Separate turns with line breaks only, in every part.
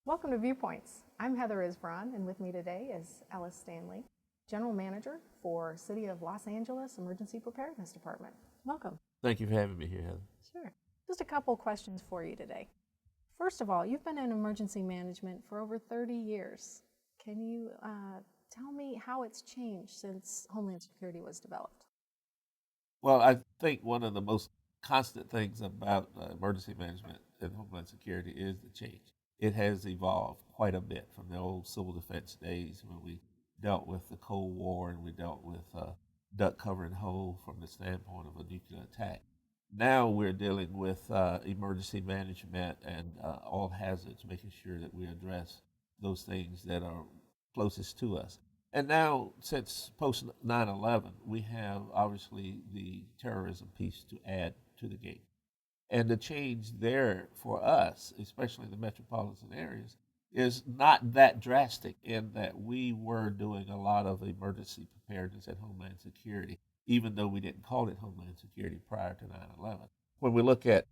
Welcome to Viewpoints. I'm Heather Isbron, and with me today is Ellis Stanley, General Manager for City of Los Angeles Emergency Preparedness Department. Welcome.
Thank you for having me here, Heather.
Sure. Just a couple questions for you today. First of all, you've been in emergency management for over 30 years. Can you tell me how it's changed since Homeland Security was developed?
Well, I think one of the most constant things about emergency management and Homeland Security is the change. It has evolved quite a bit from the old civil defense days when we dealt with the Cold War and we dealt with duck cover and hole from the standpoint of a nuclear attack. Now we're dealing with emergency management and all hazards, making sure that we address those things that are closest to us. And now, since post 9/11, we have obviously the terrorism piece to add to the game. And the change there for us, especially in the metropolitan areas, is not that drastic in that we were doing a lot of emergency preparedness at Homeland Security, even though we didn't call it Homeland Security prior to 9/11. When we look at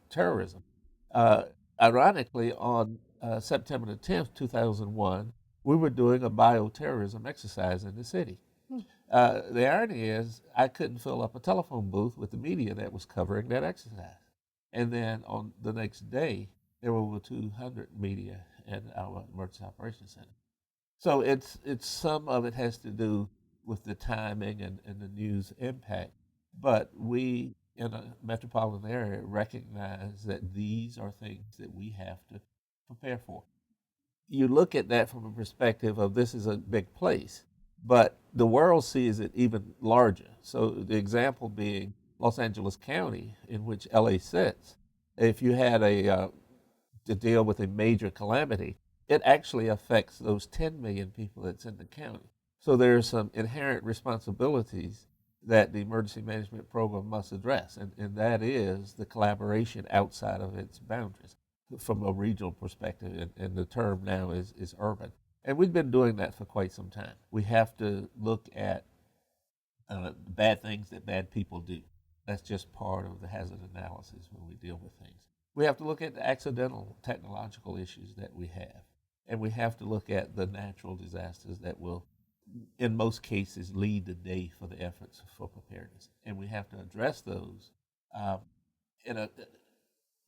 terrorism, uh, ironically, on September the 10th, 2001, we were doing a bioterrorism exercise in the city.
Hmm.
The irony is, I couldn't fill up a telephone booth with the media that was covering that exercise. And then on the next day, there were over 200 media in our emergency operations center. So it's some of it has to do with the timing and the news impact. But we in a metropolitan area recognize that these are things that we have to prepare for. You look at that from a perspective of this is a big place, but the world sees it even larger. So the example being Los Angeles County, in which LA sits. If you had to deal with a major calamity, it actually affects those 10 million people that's in the county. So there's some inherent responsibilities that the emergency management program must address, and that is the collaboration outside of its boundaries from a regional perspective, and the term now is urban. And we've been doing that for quite some time. We have to look at bad things that bad people do. That's just part of the hazard analysis when we deal with things. We have to look at the accidental technological issues that we have. And we have to look at the natural disasters that will, in most cases, lead the day for the efforts for preparedness. And we have to address those um, in a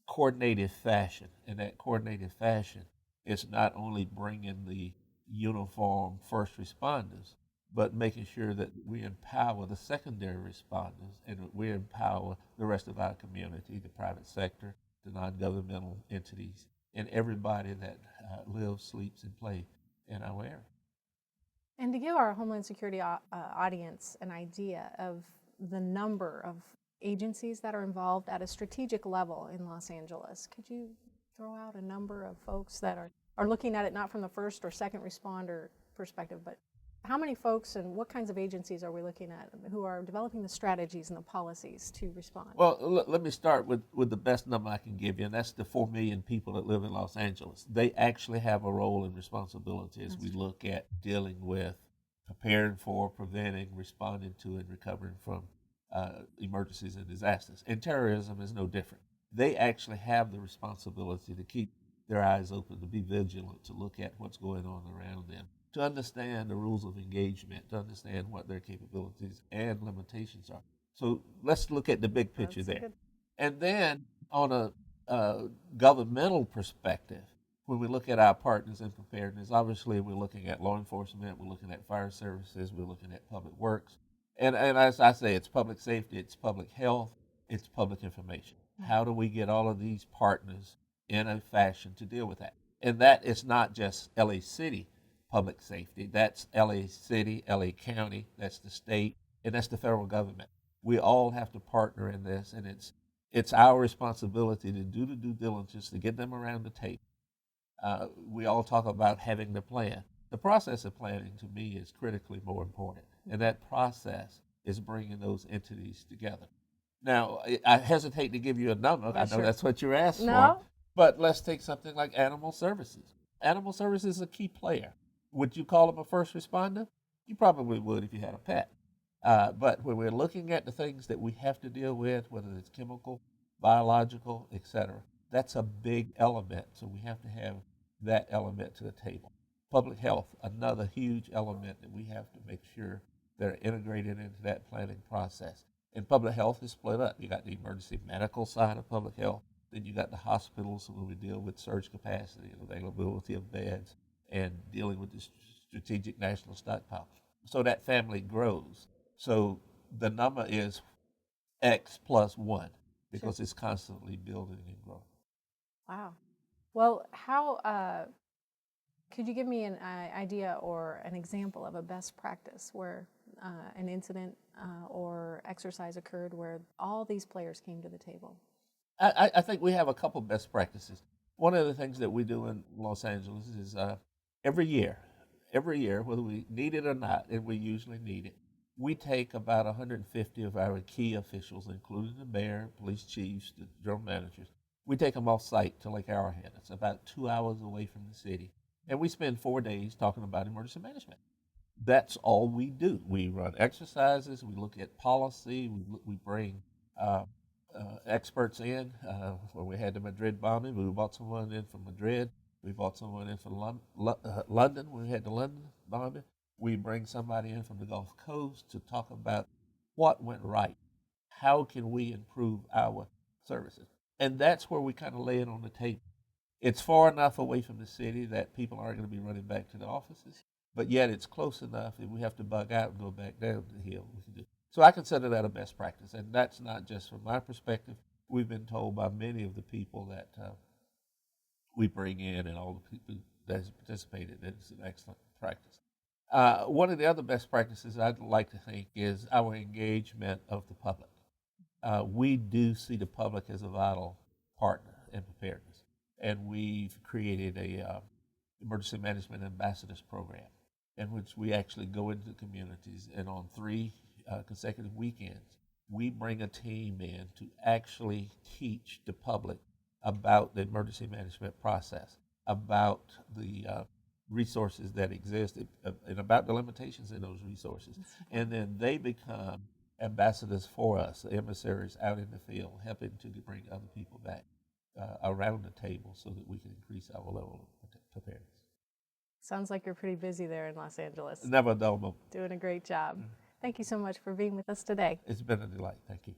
coordinated fashion. And that coordinated fashion is not only bringing the uniform first responders, but making sure that we empower the secondary responders and we empower the rest of our community, the private sector, the non-governmental entities, and everybody that lives, sleeps, and plays in our area.
And to give our Homeland Security audience an idea of the number of agencies that are involved at a strategic level in Los Angeles, could you throw out a number of folks that are looking at it not from the first or second responder perspective, but how many folks and what kinds of agencies are we looking at who are developing the strategies and the policies to respond?
Well, let me start with the best number I can give you, and that's the 4 million people that live in Los Angeles. They actually have a role and responsibility as we look at dealing with preparing for, preventing, responding to, and recovering from emergencies and disasters. And terrorism is no different. They actually have the responsibility to keep their eyes open, to be vigilant, to look at what's going on around them, to understand the rules of engagement, to understand what their capabilities and limitations are. So let's look at the big picture there.
Good.
And then on a governmental perspective, when we look at our partners in preparedness, obviously we're looking at law enforcement, we're looking at fire services, we're looking at public works. And as I say, it's public safety, it's public health, it's public information. How do we get all of these partners in a fashion to deal with that? And that is not just LA City public safety, that's LA City, LA County, that's the state, and that's the federal government. We all have to partner in this, and it's our responsibility to do the due diligence to get them around the table. We all talk about having the plan. The process of planning, to me, is critically more important, and that process is bringing those entities together. Now, I hesitate to give you a number. I know
Sure.
that's what you're asked
No?
for, but let's take something like animal services. Animal services is a key player. Would you call them a first responder? You probably would if you had a pet. But when we're looking at the things that we have to deal with, whether it's chemical, biological, etc., that's a big element. So we have to have that element to the table. Public health, another huge element that we have to make sure they're integrated into that planning process. And public health is split up. You got the emergency medical side of public health, then you got the hospitals where we deal with surge capacity and availability of beds and dealing with the strategic national stockpile. So that family grows. So the number is X plus one
Sure.
because it's constantly building and growing.
Wow. Well, how could you give me an idea or an example of a best practice where an incident or exercise occurred where all these players came to the table?
I think we have a couple best practices. One of the things that we do in Los Angeles is every year, every year, whether we need it or not, and we usually need it, we take about 150 of our key officials, including the mayor, police chiefs, the general managers. We take them off site to Lake Arrowhead. It's about 2 hours away from the city. And we spend 4 days talking about emergency management. That's all we do. We run exercises, we look at policy, we bring uh, experts in. When we had the Madrid bombing, we brought someone in from Madrid. We brought someone in from London when we had the London bombing. We bring somebody in from the Gulf Coast to talk about what went right. How can we improve our services? And that's where we kind of lay it on the table. It's far enough away from the city that people aren't going to be running back to the offices, but yet it's close enough if we have to bug out and go back down the hill. We can do. So I consider that a best practice, and that's not just from my perspective. We've been told by many of the people that we bring in and all the people that have participated that it's an excellent practice. One of the other best practices I'd like to think is our engagement of the public. We do see the public as a vital partner in preparedness, and we've created a emergency management ambassadors program in which we actually go into communities, and on 3 consecutive weekends we bring a team in to actually teach the public about the emergency management process, about the resources that exist, and about the limitations in those resources. And then they become ambassadors for us, emissaries out in the field, helping to bring other people back around the table so that we can increase our level of preparedness.
Sounds like you're pretty busy there in Los Angeles.
Never a dull moment.
Doing a great job. Thank you so much for being with us today.
It's been a delight. Thank you.